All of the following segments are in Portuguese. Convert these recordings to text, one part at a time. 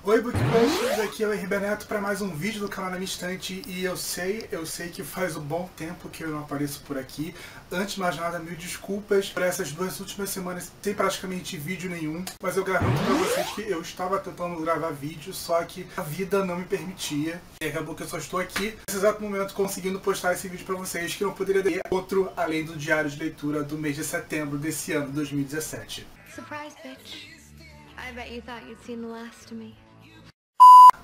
Oi Bookpushers, aqui é o RB Neto para mais um vídeo do canal Na Minha Estante. E eu sei que faz um bom tempo que eu não apareço por aqui. Antes de mais nada, mil desculpas por essas duas últimas semanas sem praticamente vídeo nenhum. Mas eu garanto para vocês que eu estava tentando gravar vídeo, só que a vida não me permitia. E acabou que eu só estou aqui, nesse exato momento, conseguindo postar esse vídeo para vocês, que não poderia ter outro além do diário de leitura do mês de setembro desse ano, 2017. Surprise, bitch. I bet you thought you'd seen the last of me.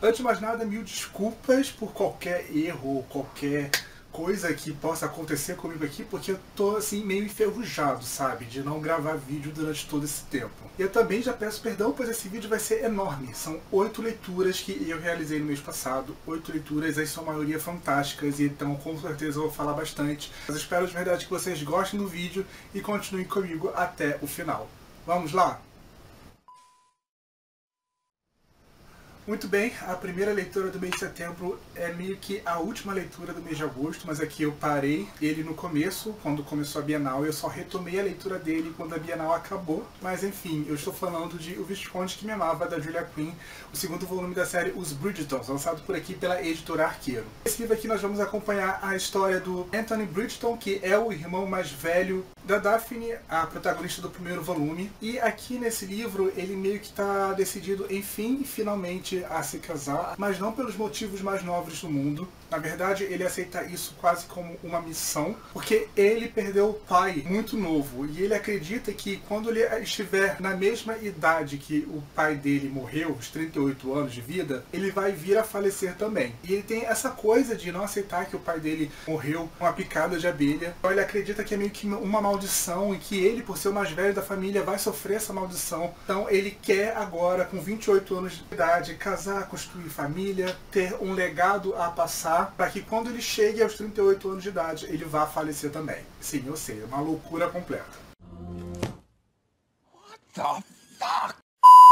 Antes de mais nada, mil desculpas por qualquer erro ou qualquer coisa que possa acontecer comigo aqui, porque eu tô assim meio enferrujado, sabe, de não gravar vídeo durante todo esse tempo. E eu também já peço perdão, pois esse vídeo vai ser enorme. São 8 leituras que eu realizei no mês passado, 8 leituras, em sua maioria fantásticas, e então com certeza eu vou falar bastante. Mas eu espero de verdade que vocês gostem do vídeo e continuem comigo até o final. Vamos lá? Muito bem, a primeira leitura do mês de setembro é meio que a última leitura do mês de agosto, mas aqui eu parei ele no começo, quando começou a Bienal, eu só retomei a leitura dele quando a Bienal acabou. Mas enfim, eu estou falando de O Visconde que Me Amava, da Julia Quinn, o segundo volume da série Os Bridgertons, lançado por aqui pela editora Arqueiro. Nesse livro aqui nós vamos acompanhar a história do Anthony Bridgerton, que é o irmão mais velho da Daphne, a protagonista do primeiro volume. E aqui nesse livro ele meio que está decidido, enfim, finalmente, a se casar, mas não pelos motivos mais nobres do mundo. Na verdade, ele aceita isso quase como uma missão, porque ele perdeu o pai muito novo, e ele acredita que quando ele estiver na mesma idade que o pai dele morreu, os 38 anos de vida, ele vai vir a falecer também. E ele tem essa coisa de não aceitar que o pai dele morreu com uma picada de abelha. Então ele acredita que é meio que uma maldição, e que ele, por ser o mais velho da família, vai sofrer essa maldição. Então ele quer agora, com 28 anos de idade, casar, construir família, ter um legado a passar, para que quando ele chegue aos 38 anos de idade, ele vá falecer também. Sim, eu sei, é uma loucura completa. What the fuck?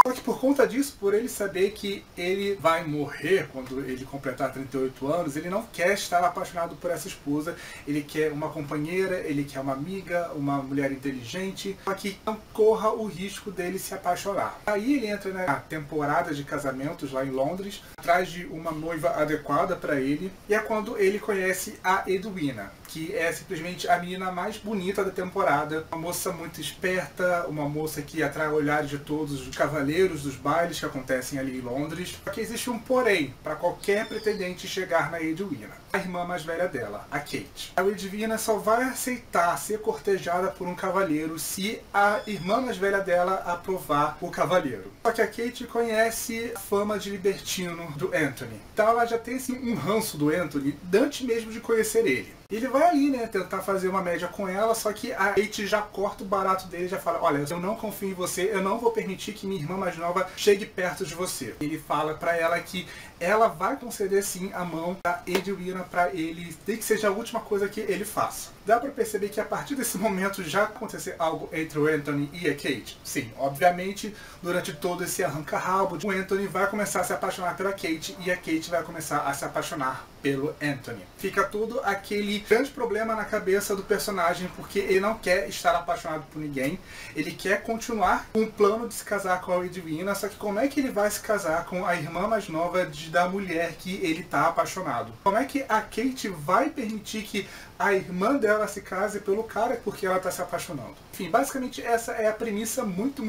Só que por conta disso, por ele saber que ele vai morrer quando ele completar 38 anos, ele não quer estar apaixonado por essa esposa. Ele quer uma companheira, ele quer uma amiga, uma mulher inteligente, para que não corra o risco dele se apaixonar. Aí ele entra na temporada de casamentos lá em Londres, atrás de uma noiva adequada para ele, e é quando ele conhece a Edwina, que é simplesmente a menina mais bonita da temporada, uma moça muito esperta, uma moça que atrai olhares de todos os cavaleiros dos bailes que acontecem ali em Londres. Só que existe um porém para qualquer pretendente chegar na Edwina: a irmã mais velha dela, a Kate. A Edwina só vai aceitar ser cortejada por um cavaleiro se a irmã mais velha dela aprovar o cavaleiro. Só que a Kate conhece a fama de libertino do Anthony, então ela já tem assim, um ranço do Anthony antes mesmo de conhecer ele. Ele vai ali, né, tentar fazer uma média com ela, só que a Kate já corta o barato dele e já fala: olha, eu não confio em você, eu não vou permitir que minha irmã mais nova chegue perto de você. Ele fala pra ela que ela vai conceder sim a mão da Edwina pra ele, tem que seja a última coisa que ele faça. Dá pra perceber que a partir desse momento já acontecer algo entre o Anthony e a Kate? Sim, obviamente, durante todo esse arranca-rabo, o Anthony vai começar a se apaixonar pela Kate e a Kate vai começar a se apaixonar pelo Anthony. Fica tudo aquele grande problema na cabeça do personagem, porque ele não quer estar apaixonado por ninguém, ele quer continuar com o plano de se casar com a Edwina, só que como é que ele vai se casar com a irmã mais nova da mulher que ele tá apaixonado? Como é que a Kate vai permitir que a irmã dela se case pelo cara porque ela tá se apaixonando? Enfim, basicamente essa é a premissa muito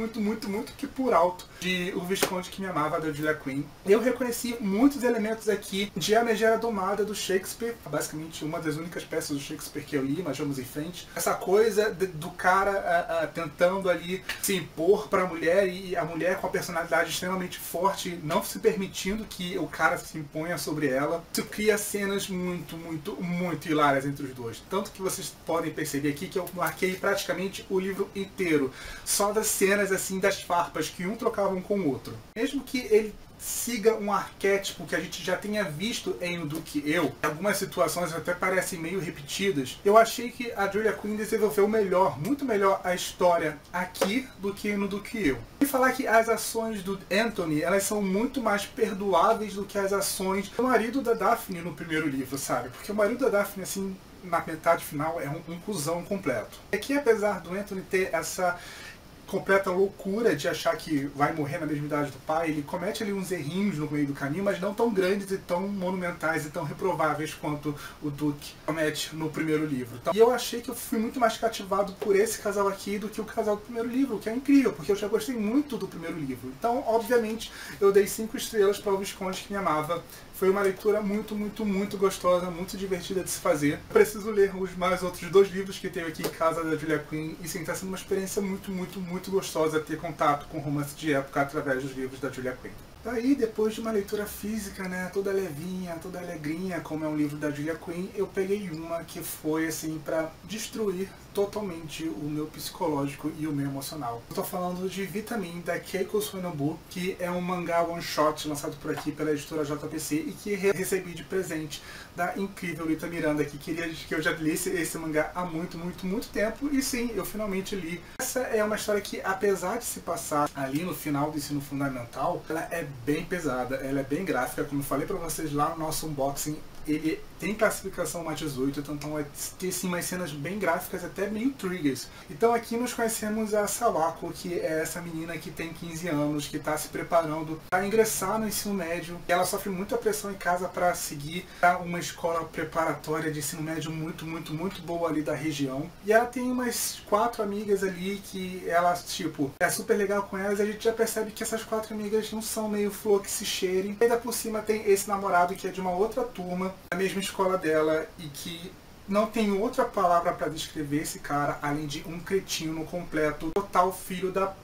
que por alto de O Visconde que Me Amava, da Julia Quinn. Eu reconheci muitos elementos aqui de A Megera Domada, do Shakespeare, basicamente uma das únicas peças do Shakespeare que eu li, mas vamos em frente. Essa coisa do cara tentando ali se impor pra mulher, e a mulher com a personalidade extremamente forte, não se permitindo que o cara se imponha sobre ela. Isso cria cenas muito hilárias entre os dois. Tanto que vocês podem perceber aqui que eu marquei praticamente o livro inteiro só das cenas assim, das farpas que um trocava com o outro. Mesmo que ele siga um arquétipo que a gente já tenha visto em O Duque e Eu, algumas situações até parecem meio repetidas, eu achei que a Julia Quinn desenvolveu melhor, muito melhor a história aqui do que no Duque e Eu. E falar que as ações do Anthony, elas são muito mais perdoáveis do que as ações do marido da Daphne no primeiro livro, sabe? Porque o marido da Daphne, assim, na metade final, é um cuzão completo. Aqui, apesar do Anthony ter essa completa loucura de achar que vai morrer na mesma idade do pai. Ele comete ali uns errinhos no meio do caminho, mas não tão grandes e tão monumentais e tão reprováveis quanto o Duke comete no primeiro livro. Então, e eu achei que eu fui muito mais cativado por esse casal aqui do que o casal do primeiro livro, o que é incrível, porque eu já gostei muito do primeiro livro. Então, obviamente, eu dei 5 estrelas para O Visconde que Me Amava. Foi uma leitura muito, muito, muito gostosa, muito divertida de se fazer. Preciso ler os mais outros 2 livros que tenho aqui em casa da Julia Quinn, e sim, está sendo uma experiência muito, muito, muito gostosa ter contato com romance de época através dos livros da Julia Quinn. Daí, depois de uma leitura física, né, toda levinha, toda alegrinha, como é um livro da Julia Quinn, eu peguei uma que foi, assim, para destruir totalmente o meu psicológico e o meu emocional. Eu tô falando de Vitamin, da Keiko Sonobu, que é um mangá one-shot lançado por aqui pela editora JPC e que recebi de presente da incrível Lita Miranda, que queria que eu já lisse esse mangá há muito, muito, muito tempo, e sim, eu finalmente li. Essa é uma história que, apesar de se passar ali no final do ensino fundamental, ela é bem pesada, ela é bem gráfica, como eu falei pra vocês lá no nosso unboxing. Ele tem classificação mais 18, então tem sim umas cenas bem gráficas, até meio triggers. Então aqui nós conhecemos a Sawako, que é essa menina que tem 15 anos, que está se preparando para ingressar no ensino médio. Ela sofre muita pressão em casa para seguir uma escola preparatória de ensino médio muito, muito, muito boa ali da região. E ela tem umas 4 amigas ali que ela, tipo, é super legal com elas. A gente já percebe que essas 4 amigas não são meio flor que se cheirem. E ainda por cima tem esse namorado que é de uma outra turma, da mesma escola dela, e que não tem outra palavra para descrever esse cara além de um cretino completo, total filho da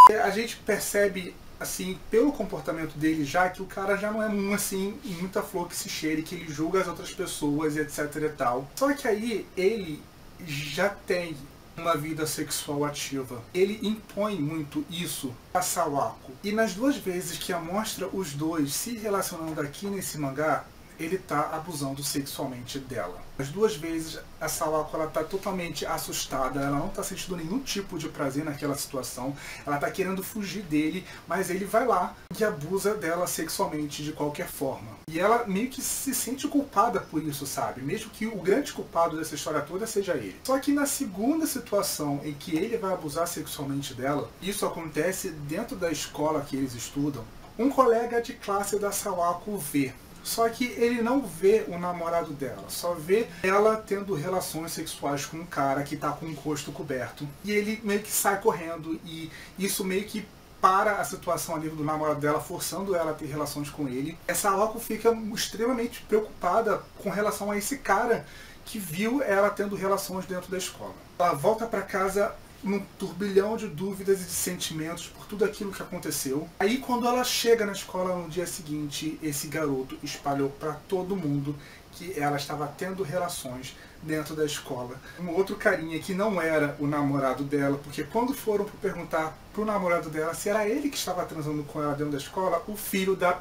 p. A gente percebe, assim, pelo comportamento dele já, que o cara já não é assim, muita flor que se cheire, que ele julga as outras pessoas, etc e tal. Só que aí ele já tem uma vida sexual ativa. Ele impõe muito isso a Sawako. E nas 2 vezes que mostra os dois se relacionando aqui nesse mangá, ele tá abusando sexualmente dela. As 2 vezes a Sawako, ela tá totalmente assustada, ela não tá sentindo nenhum tipo de prazer naquela situação, ela tá querendo fugir dele, mas ele vai lá e abusa dela sexualmente de qualquer forma. E ela meio que se sente culpada por isso, sabe? Mesmo que o grande culpado dessa história toda seja ele. Só que na segunda situação em que ele vai abusar sexualmente dela, isso acontece dentro da escola que eles estudam, um colega de classe da Sawako vê. Só que ele não vê o namorado dela, só vê ela tendo relações sexuais com um cara que tá com o rosto coberto. E ele meio que sai correndo, e isso meio que para a situação ali do namorado dela, forçando ela a ter relações com ele. Essa Sawako fica extremamente preocupada com relação a esse cara que viu ela tendo relações dentro da escola. Ela volta para casa num turbilhão de dúvidas e de sentimentos por tudo aquilo que aconteceu. Aí quando ela chega na escola no dia seguinte, esse garoto espalhou para todo mundo que ela estava tendo relações dentro da escola. Um outro carinha que não era o namorado dela, porque quando foram perguntar pro namorado dela se era ele que estava transando com ela dentro da escola, o filho da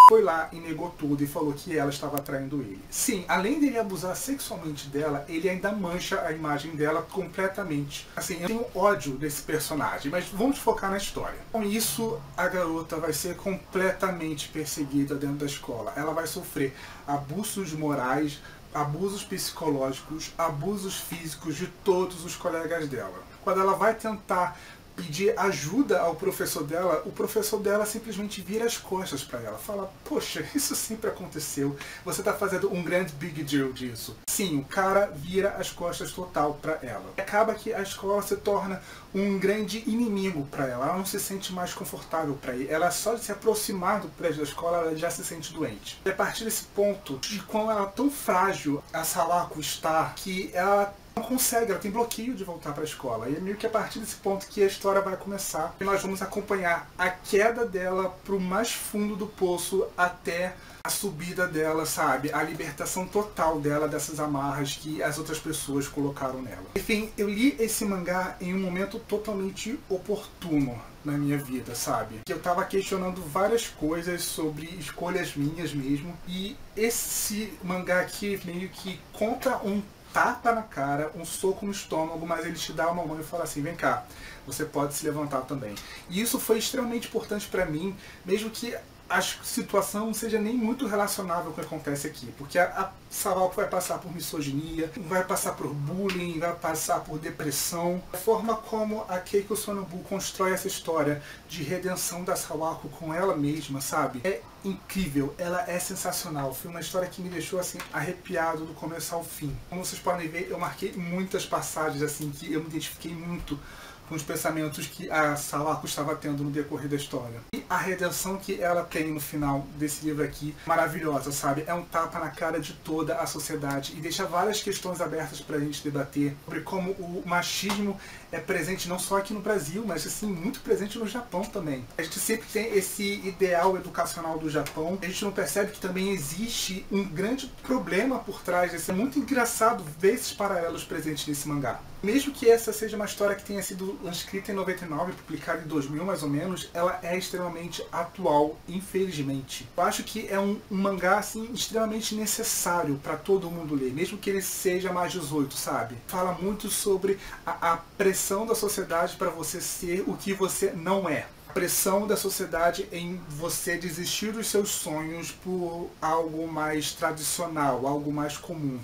foi lá e negou tudo e falou que ela estava traindo ele. Sim, além dele abusar sexualmente dela, ele ainda mancha a imagem dela completamente. Assim, eu tenho ódio desse personagem, mas vamos focar na história. Com isso, a garota vai ser completamente perseguida dentro da escola. Ela vai sofrer abusos morais, abusos psicológicos, abusos físicos de todos os colegas dela. Quando ela vai tentar pedir ajuda ao professor dela, o professor dela simplesmente vira as costas para ela. Fala, poxa, isso sempre aconteceu. Você tá fazendo um grande big deal disso. Sim, o cara vira as costas total para ela. Acaba que a escola se torna um grande inimigo para ela. Ela não se sente mais confortável para ir. Ela só de se aproximar do prédio da escola, ela já se sente doente. E a partir desse ponto, de como ela é tão frágil, a Sawako está, que ela não consegue, ela tem bloqueio de voltar para a escola. E é meio que a partir desse ponto que a história vai começar. E nós vamos acompanhar a queda dela para o mais fundo do poço até a subida dela, sabe? A libertação total dela dessas amarras que as outras pessoas colocaram nela. Enfim, eu li esse mangá em um momento totalmente oportuno na minha vida, sabe? Que eu tava questionando várias coisas sobre escolhas minhas mesmo. E esse mangá aqui meio que conta um tapa na cara, um soco no estômago, mas ele te dá uma mão e fala assim, vem cá, você pode se levantar também. E isso foi extremamente importante pra mim, mesmo que a situação não seja nem muito relacionável com o que acontece aqui, porque a Sawako vai passar por misoginia, vai passar por bullying, vai passar por depressão. A forma como a Keiko Sonobu constrói essa história de redenção da Sawako com ela mesma, sabe? É incrível, ela é sensacional. Foi uma história que me deixou assim arrepiado do começo ao fim. Como vocês podem ver, eu marquei muitas passagens assim que eu me identifiquei muito com os pensamentos que a Sawako estava tendo no decorrer da história. E a redenção que ela tem no final desse livro aqui, maravilhosa, sabe? É um tapa na cara de toda a sociedade e deixa várias questões abertas pra gente debater sobre como o machismo é presente não só aqui no Brasil, mas assim, muito presente no Japão também. A gente sempre tem esse ideal educacional do Japão, a gente não percebe que também existe um grande problema por trás desse. É muito engraçado ver esses paralelos presentes nesse mangá. Mesmo que essa seja uma história que tenha sido escrita em 99, publicada em 2000 mais ou menos, ela é extremamente atual, infelizmente. Eu acho que é um mangá assim, extremamente necessário para todo mundo ler, mesmo que ele seja mais 18, sabe? Fala muito sobre a pressão da sociedade para você ser o que você não é. A pressão da sociedade em você desistir dos seus sonhos por algo mais tradicional, algo mais comum.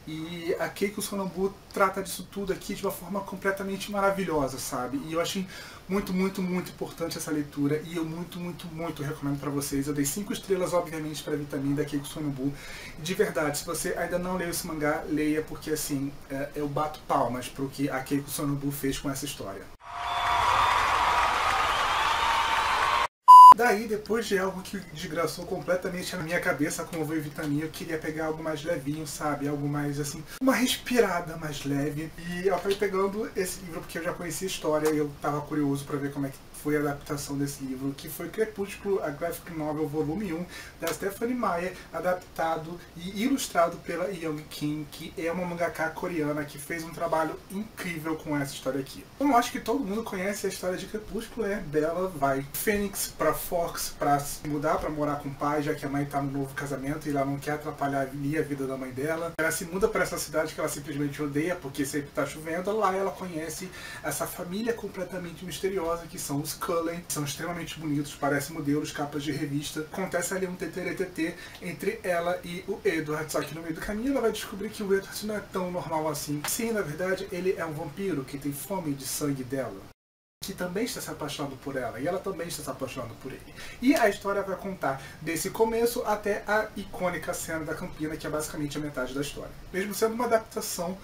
E a Keiko Sonobu trata disso tudo aqui de uma forma completamente maravilhosa, sabe? E eu achei muito, muito, muito importante essa leitura e eu muito, muito, muito recomendo pra vocês. Eu dei 5 estrelas, obviamente, pra Vitamina da Keiko Sonobu. E de verdade, se você ainda não leu esse mangá, leia, porque assim, eu bato palmas pro que a Keiko Sonobu fez com essa história. Daí, depois de algo que desgraçou completamente a minha cabeça, como veio Vitamina, eu queria pegar algo mais levinho, sabe? Algo mais, assim, uma respirada mais leve. E eu acabei pegando esse livro porque eu já conhecia a história e eu tava curioso pra ver como é que foi a adaptação desse livro, que foi Crepúsculo, a Graphic Novel Volume 1, da Stephanie Meyer, adaptado e ilustrado pela Young Kim, que é uma mangaka coreana que fez um trabalho incrível com essa história aqui. Eu acho que todo mundo conhece a história de Crepúsculo, né? Bella vai Fênix pra Fox pra se mudar, pra morar com o pai, já que a mãe tá no novo casamento e ela não quer atrapalhar ali a vida da mãe dela. Ela se muda pra essa cidade que ela simplesmente odeia, porque sempre tá chovendo. Lá ela conhece essa família completamente misteriosa, que são os Cullen, são extremamente bonitos, parecem modelos, capas de revista. Acontece ali um TTT entre ela e o Edward, só que no meio do caminho ela vai descobrir que o Edward não é tão normal assim. Sim, na verdade, ele é um vampiro que tem fome de sangue dela, que também está se apaixonando por ela, e ela também está se apaixonando por ele. E a história vai contar desse começo até a icônica cena da Campina, que é basicamente a metade da história. Mesmo sendo uma adaptação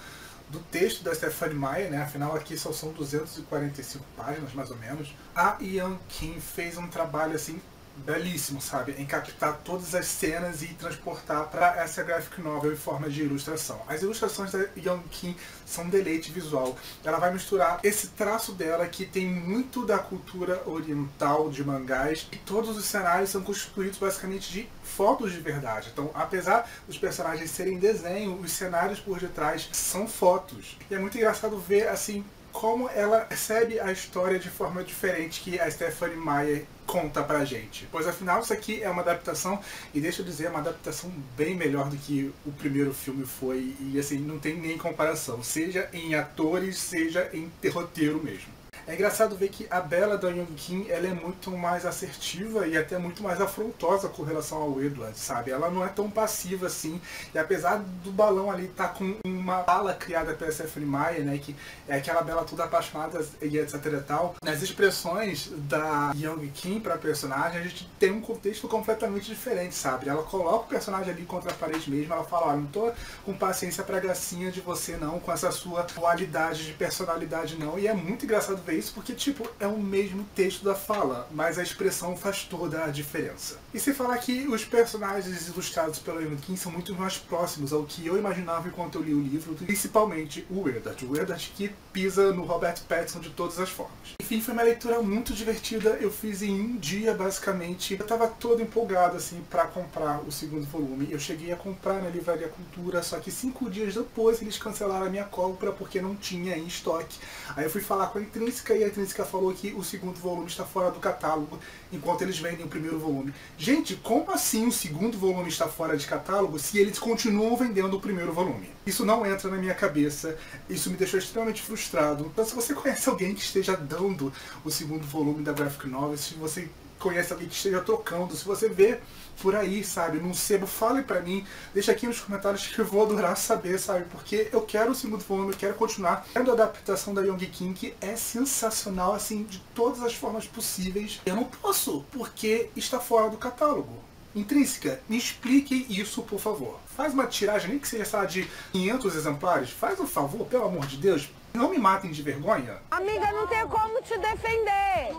do texto da Stephanie Meyer, né? Afinal aqui só são 245 páginas, mais ou menos. A Young Kim fez um trabalho assim belíssimo, sabe? Em captar todas as cenas e transportar para essa graphic novel em forma de ilustração. As ilustrações da Young Kim são um deleite visual. Ela vai misturar esse traço dela que tem muito da cultura oriental de mangás, e todos os cenários são constituídos basicamente de fotos de verdade. Então, apesar dos personagens serem desenho, os cenários por detrás são fotos. E é muito engraçado ver assim como ela recebe a história de forma diferente que a Stephanie Meyer conta pra gente. Pois afinal isso aqui é uma adaptação, e deixa eu dizer, é uma adaptação bem melhor do que o primeiro filme foi, e assim, não tem nem comparação, seja em atores, seja em roteiro mesmo. É engraçado ver que a Bella da Young Kim, ela é muito mais assertiva e até muito mais afrontosa com relação ao Edward, sabe? Ela não é tão passiva assim, e apesar do balão ali estar com uma fala criada pela Stephanie Meyer, né, que é aquela Bella toda apaixonada e etc e tal, nas expressões da Young Kim para a personagem, a gente tem um contexto completamente diferente, sabe? Ela coloca o personagem ali contra a parede mesmo, ela fala, olha, não tô com paciência pra gracinha de você não, com essa sua dualidade de personalidade não, e é muito engraçado ver isso, porque tipo, é o mesmo texto da fala, mas a expressão faz toda a diferença. E se falar que os personagens ilustrados pela Young Kim são muito mais próximos ao que eu imaginava enquanto eu li o livro, principalmente o Edward que pisa no Robert Pattinson de todas as formas. Enfim, foi uma leitura muito divertida, eu fiz em um dia basicamente. Eu tava todo empolgado assim pra comprar o segundo volume. Eu cheguei a comprar na Livraria Cultura, só que 5 dias depois eles cancelaram a minha compra porque não tinha em estoque. Aí eu fui falar com a Intrínseca e a Intrínseca falou que o segundo volume está fora do catálogo, enquanto eles vendem o primeiro volume. Gente, como assim o segundo volume está fora de catálogo se eles continuam vendendo o primeiro volume? Isso não entra na minha cabeça, isso me deixou extremamente frustrado. Então se você conhece alguém que esteja dando o segundo volume da Graphic Novel, se você conhece alguém que esteja trocando, se você vê por aí, sabe, num sebo, fale pra mim, deixa aqui nos comentários que eu vou adorar saber, sabe, porque eu quero o segundo volume, eu quero continuar. A adaptação da Young Kim, que é sensacional, assim, de todas as formas possíveis. Eu não posso, porque está fora do catálogo. Intrínseca, me explique isso, por favor. Faz uma tiragem, nem que seja, sabe, de 500 exemplares, faz um favor, pelo amor de Deus. Não me matem de vergonha. Amiga, não tenho como te defender.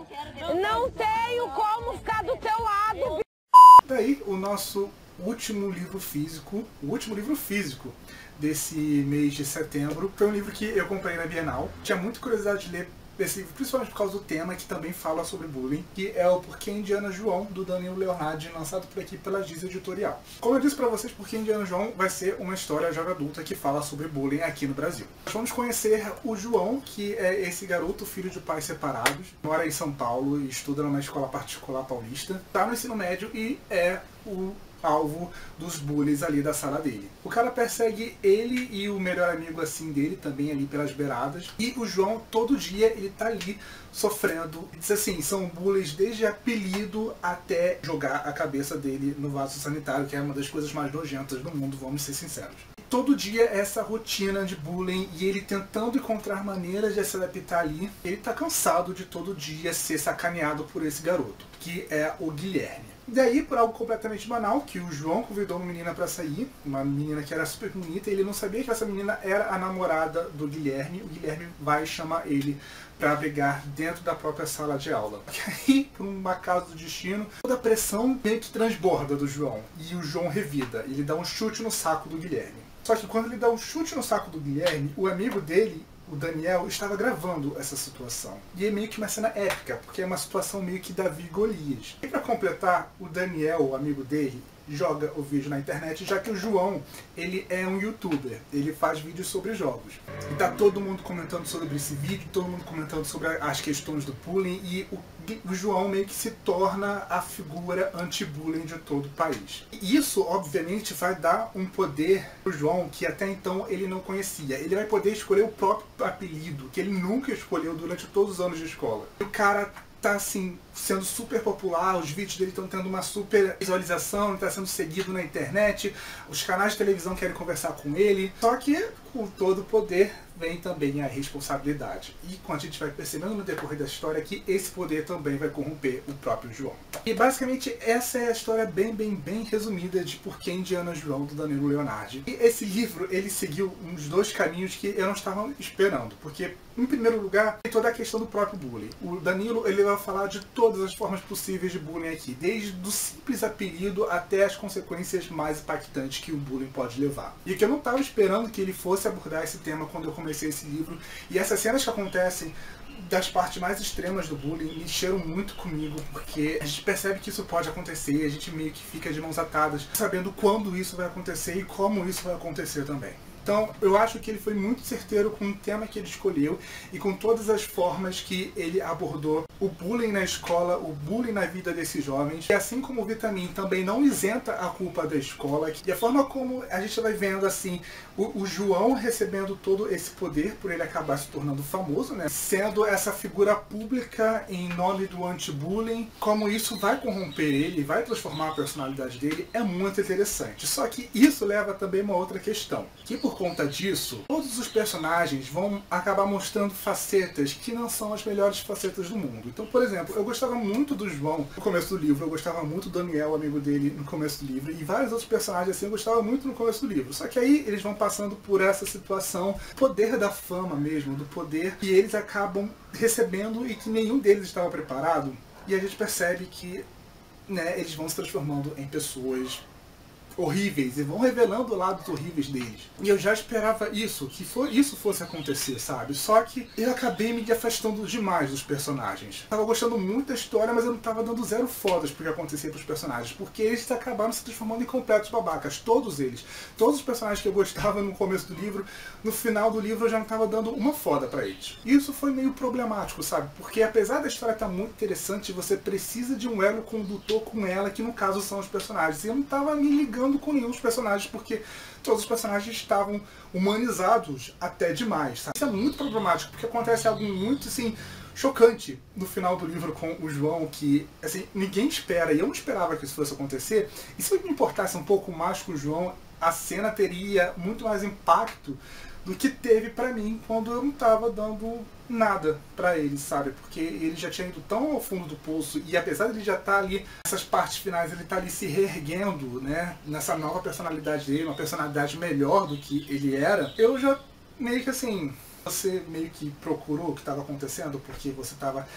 Não tenho como ficar do teu lado. Daí o nosso último livro físico, desse mês de setembro, foi um livro que eu comprei na Bienal. Tinha muita curiosidade de ler esse livro, principalmente por causa do tema, que também fala sobre bullying, que é o Porquê Indiana João, do Danilo Leonardi, lançado por aqui pela Giz Editorial. Como eu disse pra vocês, Porquê Indiana João vai ser uma história jovem adulta que fala sobre bullying aqui no Brasil. Nós vamos conhecer o João, que é esse garoto, filho de pais separados, mora em São Paulo e estuda numa escola particular paulista, tá no ensino médio e é o alvo dos bullies ali da sala dele. O cara persegue ele e o melhor amigo assim dele, também ali pelas beiradas, e o João todo dia ele tá ali sofrendo. Diz assim, são bullies desde apelido até jogar a cabeça dele no vaso sanitário, que é uma das coisas mais nojentas do mundo, vamos ser sinceros. Todo dia essa rotina de bullying e ele tentando encontrar maneiras de se adaptar ali. Ele tá cansado de todo dia ser sacaneado por esse garoto, que é o Guilherme. Daí, por algo completamente banal, que o João convidou uma menina pra sair, uma menina que era super bonita, e ele não sabia que essa menina era a namorada do Guilherme. O Guilherme vai chamar ele pra brigar dentro da própria sala de aula. E aí, por um acaso do destino, toda a pressão meio que transborda do João, e o João revida, ele dá um chute no saco do Guilherme. Só que quando ele dá um chute no saco do Guilherme, o amigo dele, o Daniel, estava gravando essa situação. E é meio que uma cena épica, porque é uma situação meio que Davi e Golias. E para completar, o Daniel, o amigo dele, joga o vídeo na internet, já que o João, ele é um youtuber, ele faz vídeos sobre jogos. E tá todo mundo comentando sobre esse vídeo, todo mundo comentando sobre as questões do bullying, e o João meio que se torna a figura anti-bullying de todo o país. E isso, obviamente, vai dar um poder pro João que até então ele não conhecia. Ele vai poder escolher o próprio apelido, que ele nunca escolheu durante todos os anos de escola. E o cara tá assim, sendo super popular, os vídeos dele estão tendo uma super visualização, ele está sendo seguido na internet, os canais de televisão querem conversar com ele, só que com todo o poder vem também a responsabilidade. E quando a gente vai percebendo no decorrer da história que esse poder também vai corromper o próprio João. E basicamente essa é a história bem resumida de Porquê Indiana João, do Danilo Leonardi. E esse livro, ele seguiu uns dois caminhos que eu não estava esperando, porque em primeiro lugar, tem toda a questão do próprio bullying. O Danilo, ele vai falar de todas as formas possíveis de bullying aqui, desde o simples apelido até as consequências mais impactantes que o bullying pode levar. E que eu não estava esperando que ele fosse abordar esse tema quando eu comecei esse livro, e essas cenas que acontecem das partes mais extremas do bullying mexeram muito comigo, porque a gente percebe que isso pode acontecer e a gente meio que fica de mãos atadas, sabendo quando isso vai acontecer e como isso vai acontecer também. Então, eu acho que ele foi muito certeiro com o tema que ele escolheu e com todas as formas que ele abordou o bullying na escola, o bullying na vida desses jovens. E assim como o Vitamin também não isenta a culpa da escola. E a forma como a gente vai vendo assim, o João recebendo todo esse poder por ele acabar se tornando famoso, né? Sendo essa figura pública em nome do anti-bullying, como isso vai corromper ele, vai transformar a personalidade dele, é muito interessante. Só que isso leva também a uma outra questão, que por conta disso, todos os personagens vão acabar mostrando facetas que não são as melhores facetas do mundo. Então, por exemplo, eu gostava muito do João no começo do livro, eu gostava muito do Daniel, amigo dele, no começo do livro, e vários outros personagens assim eu gostava muito no começo do livro. Só que aí eles vão passando por essa situação, poder da fama mesmo, do poder que eles acabam recebendo e que nenhum deles estava preparado, e a gente percebe que, né, eles vão se transformando em pessoas horríveis e vão revelando lados horríveis deles. E eu já esperava isso, que isso fosse acontecer, sabe? Só que eu acabei me afastando demais dos personagens. Tava gostando muito da história, mas eu não tava dando zero fodas pro que acontecia pros personagens, porque eles acabaram se transformando em completos babacas, todos eles. Todos os personagens que eu gostava no começo do livro, no final do livro eu já não tava dando uma foda pra eles. E isso foi meio problemático, sabe? Porque apesar da história estar muito interessante, você precisa de um elo condutor com ela, que no caso são os personagens. E eu não tava me ligando conectando com nenhum dos personagens, porque todos os personagens estavam humanizados até demais, sabe? Isso é muito problemático, porque acontece algo muito, assim, chocante no final do livro com o João, que, assim, ninguém espera, e eu não esperava que isso fosse acontecer. E se eu me importasse um pouco mais com o João, a cena teria muito mais impacto do que teve pra mim quando eu não tava dando nada pra ele, sabe? Porque ele já tinha ido tão ao fundo do poço, e apesar de ele já estar ali, nessas partes finais, ele tá ali se reerguendo, né? Nessa nova personalidade dele, uma personalidade melhor do que ele era, eu já meio que assim... Você meio que procurou o que estava acontecendo porque você estava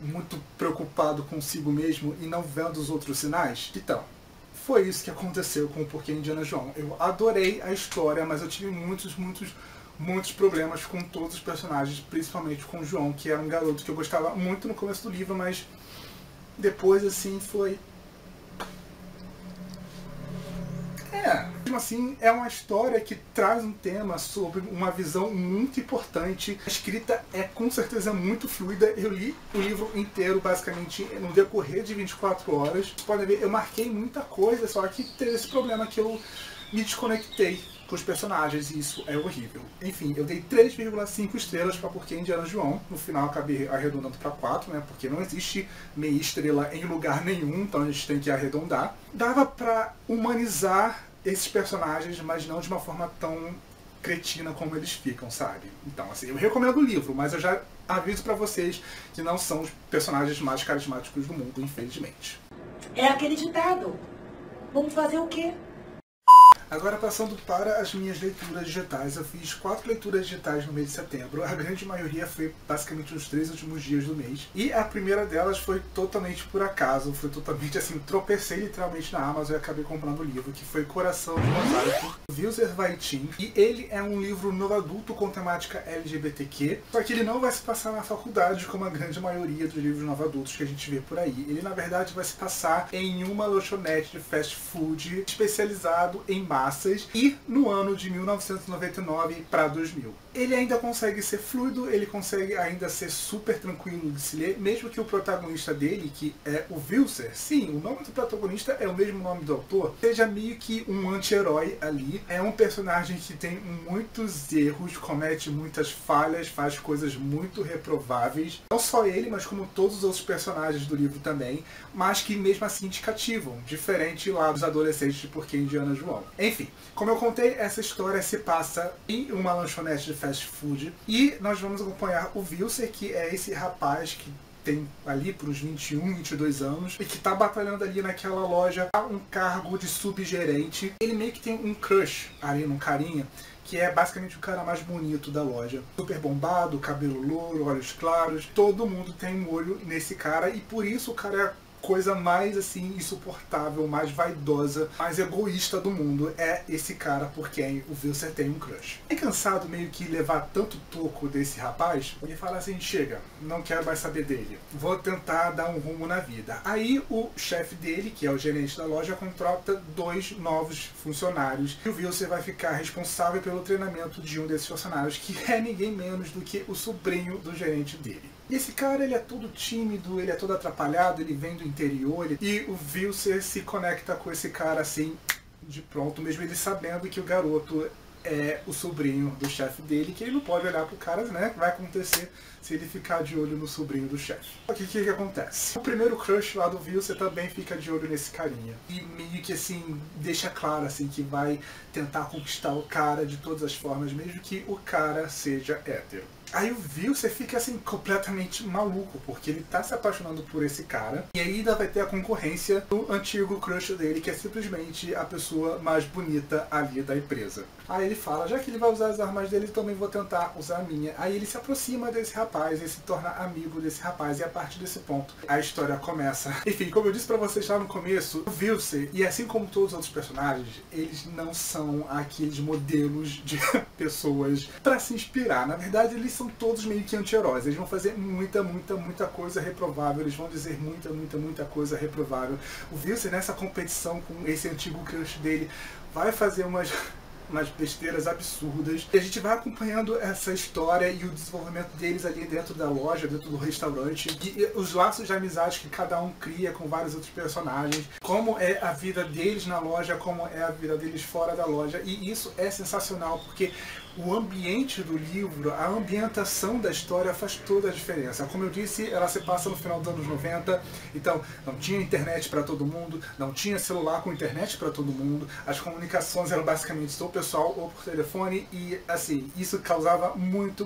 muito preocupado consigo mesmo e não vendo os outros sinais? Então, foi isso que aconteceu com o Porquê Indiana João. Eu adorei a história, mas eu tive muitos problemas com todos os personagens, principalmente com o João, que era um garoto que eu gostava muito no começo do livro, mas depois, assim, foi... Mesmo assim, é uma história que traz um tema sobre uma visão muito importante. A escrita é com certeza muito fluida. Eu li o livro inteiro basicamente no decorrer de 24 horas. Vocês podem ver, eu marquei muita coisa, só que teve esse problema que eu me desconectei com os personagens e isso é horrível. Enfim, eu dei 3,5 estrelas para Porquê Indiana João. No final acabei arredondando para 4, né? Porque não existe meia estrela em lugar nenhum, então a gente tem que arredondar. Dava para humanizar esses personagens, mas não de uma forma tão cretina como eles ficam, sabe? Então, assim, eu recomendo o livro, mas eu já aviso pra vocês que não são os personagens mais carismáticos do mundo, infelizmente. É aquele ditado. Vamos fazer o quê? Agora, passando para as minhas leituras digitais, eu fiz 4 leituras digitais no mês de setembro. A grande maioria foi basicamente nos 3 últimos dias do mês. E a primeira delas foi totalmente por acaso, foi totalmente assim, tropecei literalmente na Amazon e acabei comprando o livro, que foi Coração de Mosaico, Vilser Waitin. E ele é um livro novo adulto com temática LGBTQ, só que ele não vai se passar na faculdade, como a grande maioria dos livros novo adultos que a gente vê por aí. Ele, na verdade, vai se passar em uma lanchonete de fast food especializado em massas e no ano de 1999 para 2000. Ele ainda consegue ser fluido, ele consegue ainda ser super tranquilo de se ler, mesmo que o protagonista dele, que é o Vilser, sim, o nome do protagonista é o mesmo nome do autor, seja meio que um anti-herói ali. É um personagem que tem muitos erros, comete muitas falhas, faz coisas muito reprováveis. Não só ele, mas como todos os outros personagens do livro também, mas que mesmo assim te cativam, diferente lá dos adolescentes de Porquê Indiana João. Enfim, como eu contei, essa história se passa em uma lanchonete de fast food e nós vamos acompanhar o Vilser, que é esse rapaz que tem ali por uns 21, 22 anos e que tá batalhando ali naquela loja a um cargo de subgerente. Ele meio que tem um crush ali num carinha que é basicamente o cara mais bonito da loja. Super bombado, cabelo louro, olhos claros, todo mundo tem um olho nesse cara e por isso o cara é coisa mais assim insuportável, mais vaidosa, mais egoísta do mundo é esse cara por quem o Vilser tem um crush. É cansado meio que levar tanto toco desse rapaz, ele fala assim, chega, não quero mais saber dele, vou tentar dar um rumo na vida. Aí o chefe dele, que é o gerente da loja, contrata 2 novos funcionários e o Vilser vai ficar responsável pelo treinamento de um desses funcionários, que é ninguém menos do que o sobrinho do gerente dele. E esse cara, ele é todo tímido, ele é todo atrapalhado, ele vem do interior, e o Vilser se conecta com esse cara assim, de pronto, mesmo ele sabendo que o garoto é o sobrinho do chefe dele, que ele não pode olhar pro cara, né, que vai acontecer se ele ficar de olho no sobrinho do chefe. O que acontece? O primeiro crush lá do Vilser também fica de olho nesse carinha. E meio que assim, deixa claro assim que vai tentar conquistar o cara de todas as formas, mesmo que o cara seja hétero. Aí o Vilser fica assim completamente maluco, porque ele tá se apaixonando por esse cara, e ainda vai ter a concorrência do antigo crush dele, que é simplesmente a pessoa mais bonita ali da empresa. Aí ele fala, já que ele vai usar as armas dele, também vou tentar usar a minha. Aí ele se aproxima desse rapaz, ele se torna amigo desse rapaz, e a partir desse ponto a história começa. Enfim, como eu disse pra vocês lá no começo, o Vilser, e assim como todos os outros personagens, eles não são aqueles modelos de pessoas pra se inspirar. Na verdade, eles são todos meio que anti-heróis. Eles vão fazer muita coisa reprovável, eles vão dizer muita coisa reprovável. O Vilser, nessa competição com esse antigo crush dele, vai fazer umas umas besteiras absurdas. E a gente vai acompanhando essa história e o desenvolvimento deles ali dentro da loja, dentro do restaurante, e os laços de amizade que cada um cria com vários outros personagens, como é a vida deles na loja, como é a vida deles fora da loja. E isso é sensacional, porque o ambiente do livro, a ambientação da história faz toda a diferença. Como eu disse, ela se passa no final dos anos 90, então não tinha internet para todo mundo, não tinha celular com internet para todo mundo, as comunicações eram basicamente ou pessoal ou por telefone, e assim, isso causava muito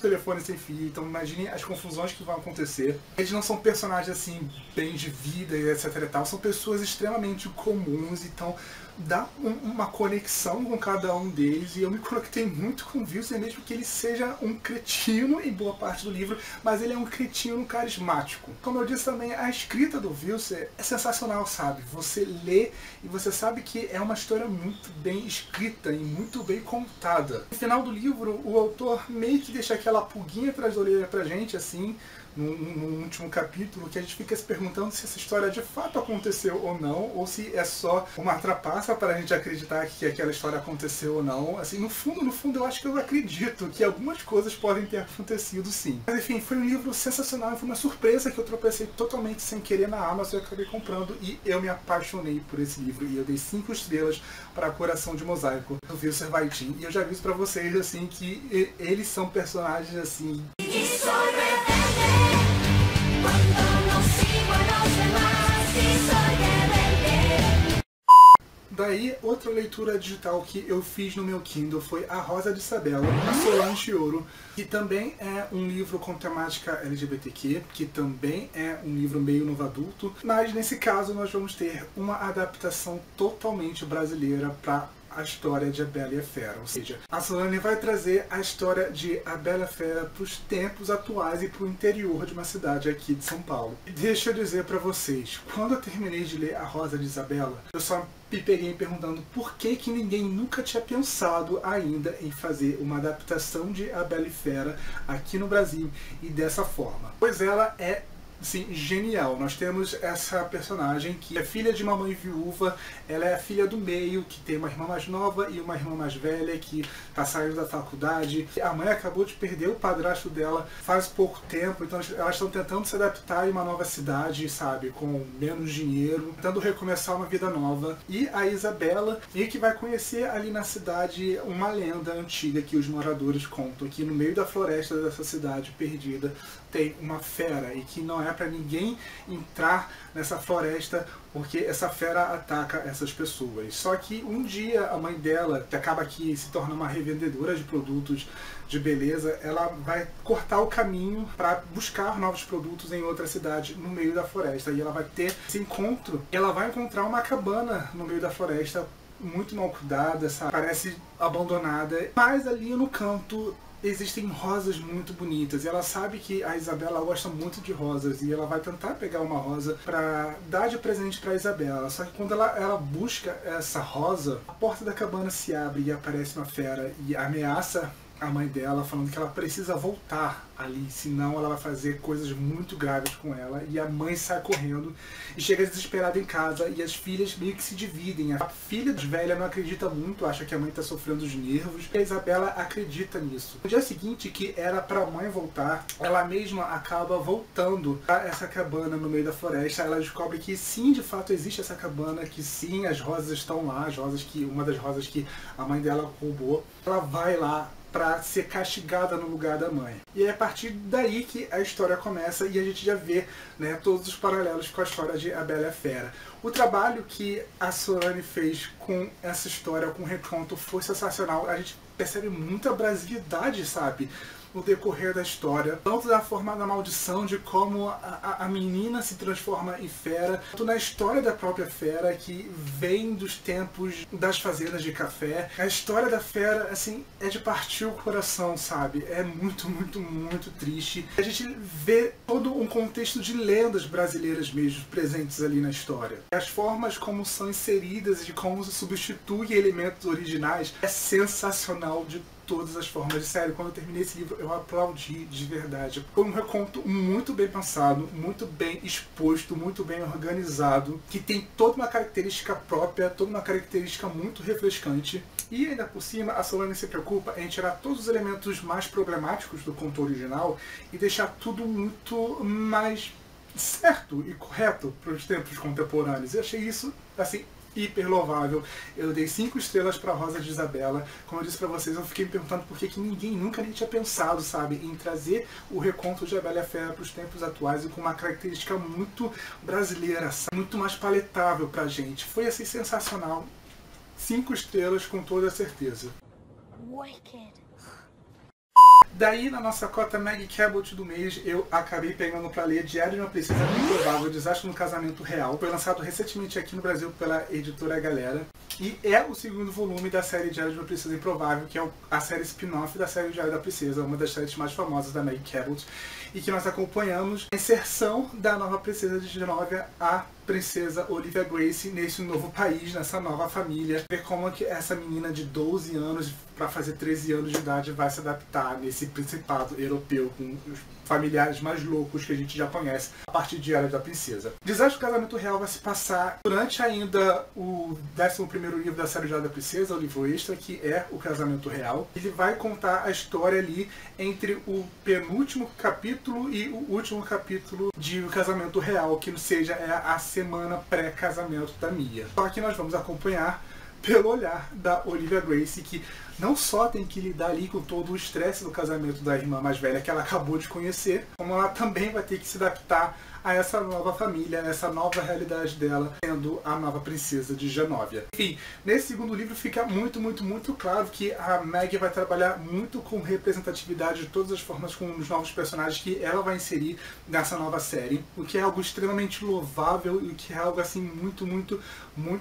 telefone sem fio. Então imagine as confusões que vão acontecer. Eles não são personagens assim, bem de vida e etc e tal, são pessoas extremamente comuns, então dá uma conexão com cada um deles, e eu me conectei muito com o Wilson, mesmo que ele seja um cretino em boa parte do livro, mas ele é um cretino carismático. Como eu disse também, a escrita do Wilson é sensacional, sabe? Você lê e você sabe que é uma história muito bem escrita e muito bem contada. No final do livro, o autor meio que deixa aquela pulguinha atrás da orelha pra gente, assim, no último capítulo, que a gente fica se perguntando se essa história de fato aconteceu ou não, ou se é só uma trapaça para a gente acreditar que aquela história aconteceu ou não. Assim, no fundo, eu acho que eu acredito que algumas coisas podem ter acontecido, sim. Mas enfim, foi um livro sensacional, foi uma surpresa que eu tropecei totalmente sem querer na Amazon e acabei comprando, e eu me apaixonei por esse livro, e eu dei 5 estrelas para Coração de Mosaico, do Wilson Waitin. E eu já aviso para vocês, assim, que eles são personagens, assim... Daí, outra leitura digital que eu fiz no meu Kindle foi A Rosa de Isabela, da Solange Ouro, que também é um livro com temática LGBTQ, que também é um livro meio novo adulto, mas nesse caso nós vamos ter uma adaptação totalmente brasileira para a história de A Bela e a Fera. Ou seja, a Solange vai trazer a história de A Bela e a Fera para os tempos atuais e para o interior de uma cidade aqui de São Paulo. E deixa eu dizer para vocês, quando eu terminei de ler A Rosa de Isabela, eu só me peguei perguntando por que ninguém nunca tinha pensado ainda em fazer uma adaptação de A Bela e Fera aqui no Brasil e dessa forma. Pois ela é, sim, genial. Nós temos essa personagem que é filha de uma mãe viúva, ela é a filha do meio, que tem uma irmã mais nova e uma irmã mais velha que está saindo da faculdade. A mãe acabou de perder o padrasto dela faz pouco tempo, então elas estão tentando se adaptar em uma nova cidade, sabe, com menos dinheiro, tentando recomeçar uma vida nova. E a Isabela meio que vai conhecer ali na cidade uma lenda antiga que os moradores contam, que no meio da floresta dessa cidade perdida tem uma fera, e que não é para ninguém entrar nessa floresta porque essa fera ataca essas pessoas. Só que um dia a mãe dela, que acaba aqui se torna uma revendedora de produtos de beleza, ela vai cortar o caminho para buscar novos produtos em outra cidade no meio da floresta, e ela vai ter esse encontro. Ela vai encontrar uma cabana no meio da floresta muito mal cuidada, sabe? Parece abandonada, mas ali no canto existem rosas muito bonitas, e ela sabe que a Isabela gosta muito de rosas, e ela vai tentar pegar uma rosa para dar de presente para Isabela. Só que quando ela busca essa rosa, a porta da cabana se abre e aparece uma fera e ameaça a mãe dela, falando que ela precisa voltar ali, senão ela vai fazer coisas muito graves com ela. E a mãe sai correndo e chega desesperada em casa, e as filhas meio que se dividem. A filha velha não acredita muito, acha que a mãe está sofrendo de nervos, e a Isabela acredita nisso. No dia seguinte, que era para a mãe voltar, ela mesma acaba voltando a essa cabana no meio da floresta. Ela descobre que sim, de fato existe essa cabana, que sim, as rosas estão lá, as rosas que, uma das rosas que a mãe dela roubou. Ela vai lá para ser castigada no lugar da mãe. E é a partir daí que a história começa, e a gente já vê, né, todos os paralelos com a história de A Bela e a Fera. O trabalho que a Solange fez com essa história, com o reconto, foi sensacional. A gente percebe muita brasilidade, sabe, no decorrer da história, tanto da forma da maldição, de como a menina se transforma em fera, tanto na história da própria fera, que vem dos tempos das fazendas de café. A história da fera, assim, é de partir o coração, sabe? É muito triste. A gente vê todo um contexto de lendas brasileiras mesmo presentes ali na história. As formas como são inseridas e como se substitui elementos originais é sensacional de todas as formas. De sério, quando eu terminei esse livro, eu aplaudi de verdade. Foi um reconto muito bem pensado, muito bem exposto, muito bem organizado, que tem toda uma característica própria, toda uma característica muito refrescante. E ainda por cima, a Solane se preocupa em tirar todos os elementos mais problemáticos do conto original e deixar tudo muito mais certo e correto para os tempos contemporâneos. Eu achei isso, assim, hiper louvável. Eu dei 5 estrelas para Rosa de Isabela. Como eu disse para vocês, eu fiquei me perguntando por que ninguém nunca nem tinha pensado, sabe, em trazer o reconto de A Bela e a Fera para os tempos atuais e com uma característica muito brasileira, sabe? Muito mais paletável pra gente. Foi assim sensacional. 5 estrelas com toda certeza. Wicked. Daí, na nossa cota Maggie Cabot do mês, eu acabei pegando para ler Diário de uma Princesa Improvável, Desastre no Casamento Real. Foi lançado recentemente aqui no Brasil pela editora Galera. E é o segundo volume da série Diário de uma Princesa Improvável, que é a série spin-off da série Diário da Princesa, uma das séries mais famosas da Maggie Cabot, e que nós acompanhamos a inserção da nova princesa de Genovia, a princesa Olivia Grace, nesse novo país, nessa nova família. Ver como que essa menina de 12 anos para fazer 13 anos de idade vai se adaptar nesse principado europeu com os familiares mais loucos que a gente já conhece a partir de Diário da Princesa. Desastre do Casamento Real vai se passar durante ainda o 11º livro da série Diário da Princesa, o livro extra, que é o Casamento Real. Ele vai contar a história ali entre o penúltimo capítulo e o último capítulo de O Casamento Real, que seja a semana pré-casamento da Mia. Só que nós vamos acompanhar pelo olhar da Olivia Grace, que não só tem que lidar ali com todo o estresse do casamento da irmã mais velha que ela acabou de conhecer, como ela também vai ter que se adaptar a essa nova família, a essa nova realidade dela, sendo a nova princesa de Genovia. Enfim, nesse segundo livro fica muito claro que a Maggie vai trabalhar muito com representatividade de todas as formas com os novos personagens que ela vai inserir nessa nova série, o que é algo extremamente louvável e que é algo assim muito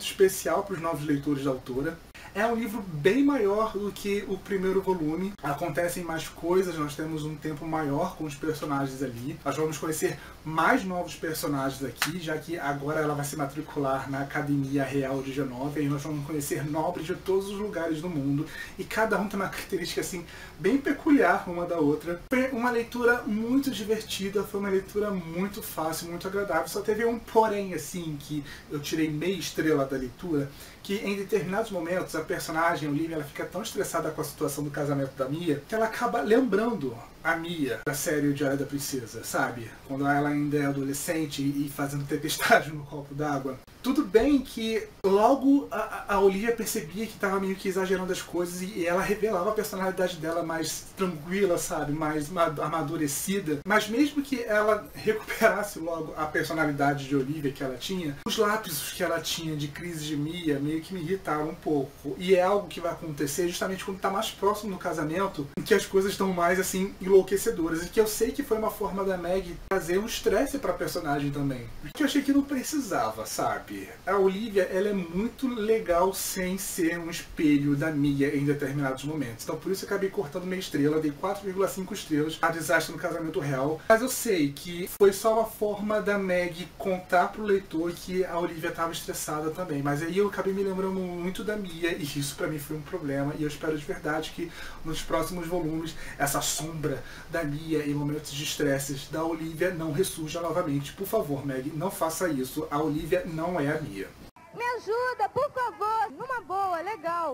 especial para os novos leitores da autora. É um livro bem maior do que o primeiro volume. Acontecem mais coisas, nós temos um tempo maior com os personagens ali. Nós vamos conhecer mais novos personagens aqui, já que agora ela vai se matricular na Academia Real de Genovia e nós vamos conhecer nobres de todos os lugares do mundo. E cada um tem uma característica assim bem peculiar uma da outra. Foi uma leitura muito divertida, foi uma leitura muito fácil, muito agradável. Só teve um porém assim que eu tirei meia estrela da leitura, que em determinados momentos a personagem, Olivia, ela fica tão estressada com a situação do casamento da Mia, que ela acaba lembrando a Mia da série O Diário da Princesa, sabe? Quando ela ainda é adolescente e fazendo tempestade no copo d'água. Tudo bem que logo a Olivia percebia que estava meio que exagerando as coisas e ela revelava a personalidade dela mais tranquila, sabe? Mais amadurecida. Mas mesmo que ela recuperasse logo a personalidade de Olivia que ela tinha, os lapsos que ela tinha de crise de Mia meio que me irritaram um pouco. E é algo que vai acontecer justamente quando está mais próximo do casamento, em que as coisas estão mais assim enlouquecedoras. E que eu sei que foi uma forma da Maggie trazer um estresse para a personagem também. Porque eu achei que não precisava, sabe? A Olivia, ela é muito legal sem ser um espelho da Mia em determinados momentos. Então por isso eu acabei cortando meia estrela, dei 4,5 estrelas a Desastre no Casamento Real. Mas eu sei que foi só uma forma da Maggie contar pro leitor que a Olivia estava estressada também. Mas aí eu acabei me lembrando muito da Mia e isso pra mim foi um problema. E eu espero de verdade que nos próximos volumes essa sombra da Mia em momentos de estresses da Olivia não ressurja novamente. Por favor, Maggie, não faça isso. A Olivia não é a Mia. Me ajuda, por favor. Numa boa, legal.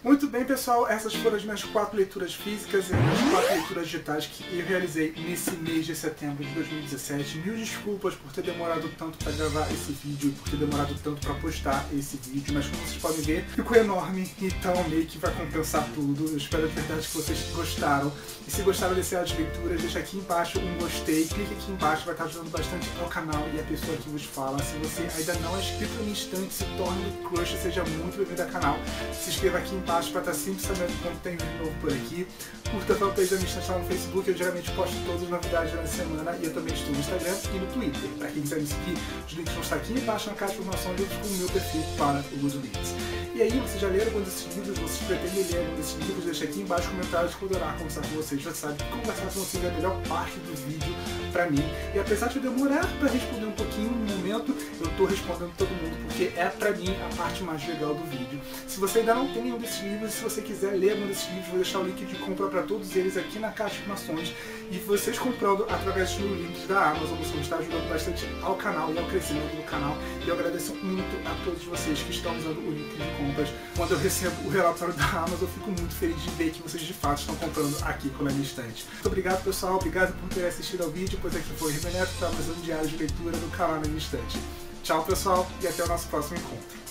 Muito bem, pessoal, essas foram as minhas 4 leituras físicas e as minhas 4 leituras digitais que eu realizei nesse mês de setembro de 2017. Mil desculpas por ter demorado tanto para gravar esse vídeo e por ter demorado tanto para postar esse vídeo, mas como vocês podem ver, ficou enorme, então meio que vai compensar tudo. Eu espero de verdade que vocês gostaram. E se gostaram desse área de leituras, deixa aqui embaixo um gostei, clique aqui embaixo, vai estar ajudando bastante ao canal e a pessoa que vos fala. Se você ainda não é inscrito no instante, se torne um crush, seja muito bem-vindo ao canal. Se inscreva aqui embaixo embaixo para estar sempre sabendo quando tem vídeo novo por aqui. Curta a fanpage da minha estante lá no Facebook, eu geralmente posto todas as novidades durante a semana e eu também estou no Instagram e no Twitter. Para quem quiser me seguir, os links vão estar aqui embaixo na caixa de informação junto com o meu perfil para o Goodreads. E aí, vocês já leram algum desses livros? Vocês pretendem ler algum desses livros? Deixa aqui embaixo nos comentários que eu adorar conversar com vocês. Já sabe que conversar com vocês é a melhor parte do vídeo pra mim. E apesar de eu demorar pra responder um pouquinho no momento, eu tô respondendo todo mundo, porque é pra mim a parte mais legal do vídeo. Se você ainda não tem nenhum desses livros, se você quiser ler algum desses livros, vou deixar o link de compra pra todos eles aqui na caixa de informações. E vocês comprando através dos links da Amazon, você está ajudando bastante ao canal e ao crescimento do canal. E eu agradeço muito a todos vocês que estão usando o link de compras. Quando eu recebo o relatório da Amazon, eu fico muito feliz de ver que vocês de fato estão comprando aqui com a minha estante. Muito obrigado, pessoal. Obrigado por terem assistido ao vídeo, pois aqui foi o Ribem Neto para mais um diário de leitura do canal na minha estante. Tchau, pessoal, e até o nosso próximo encontro.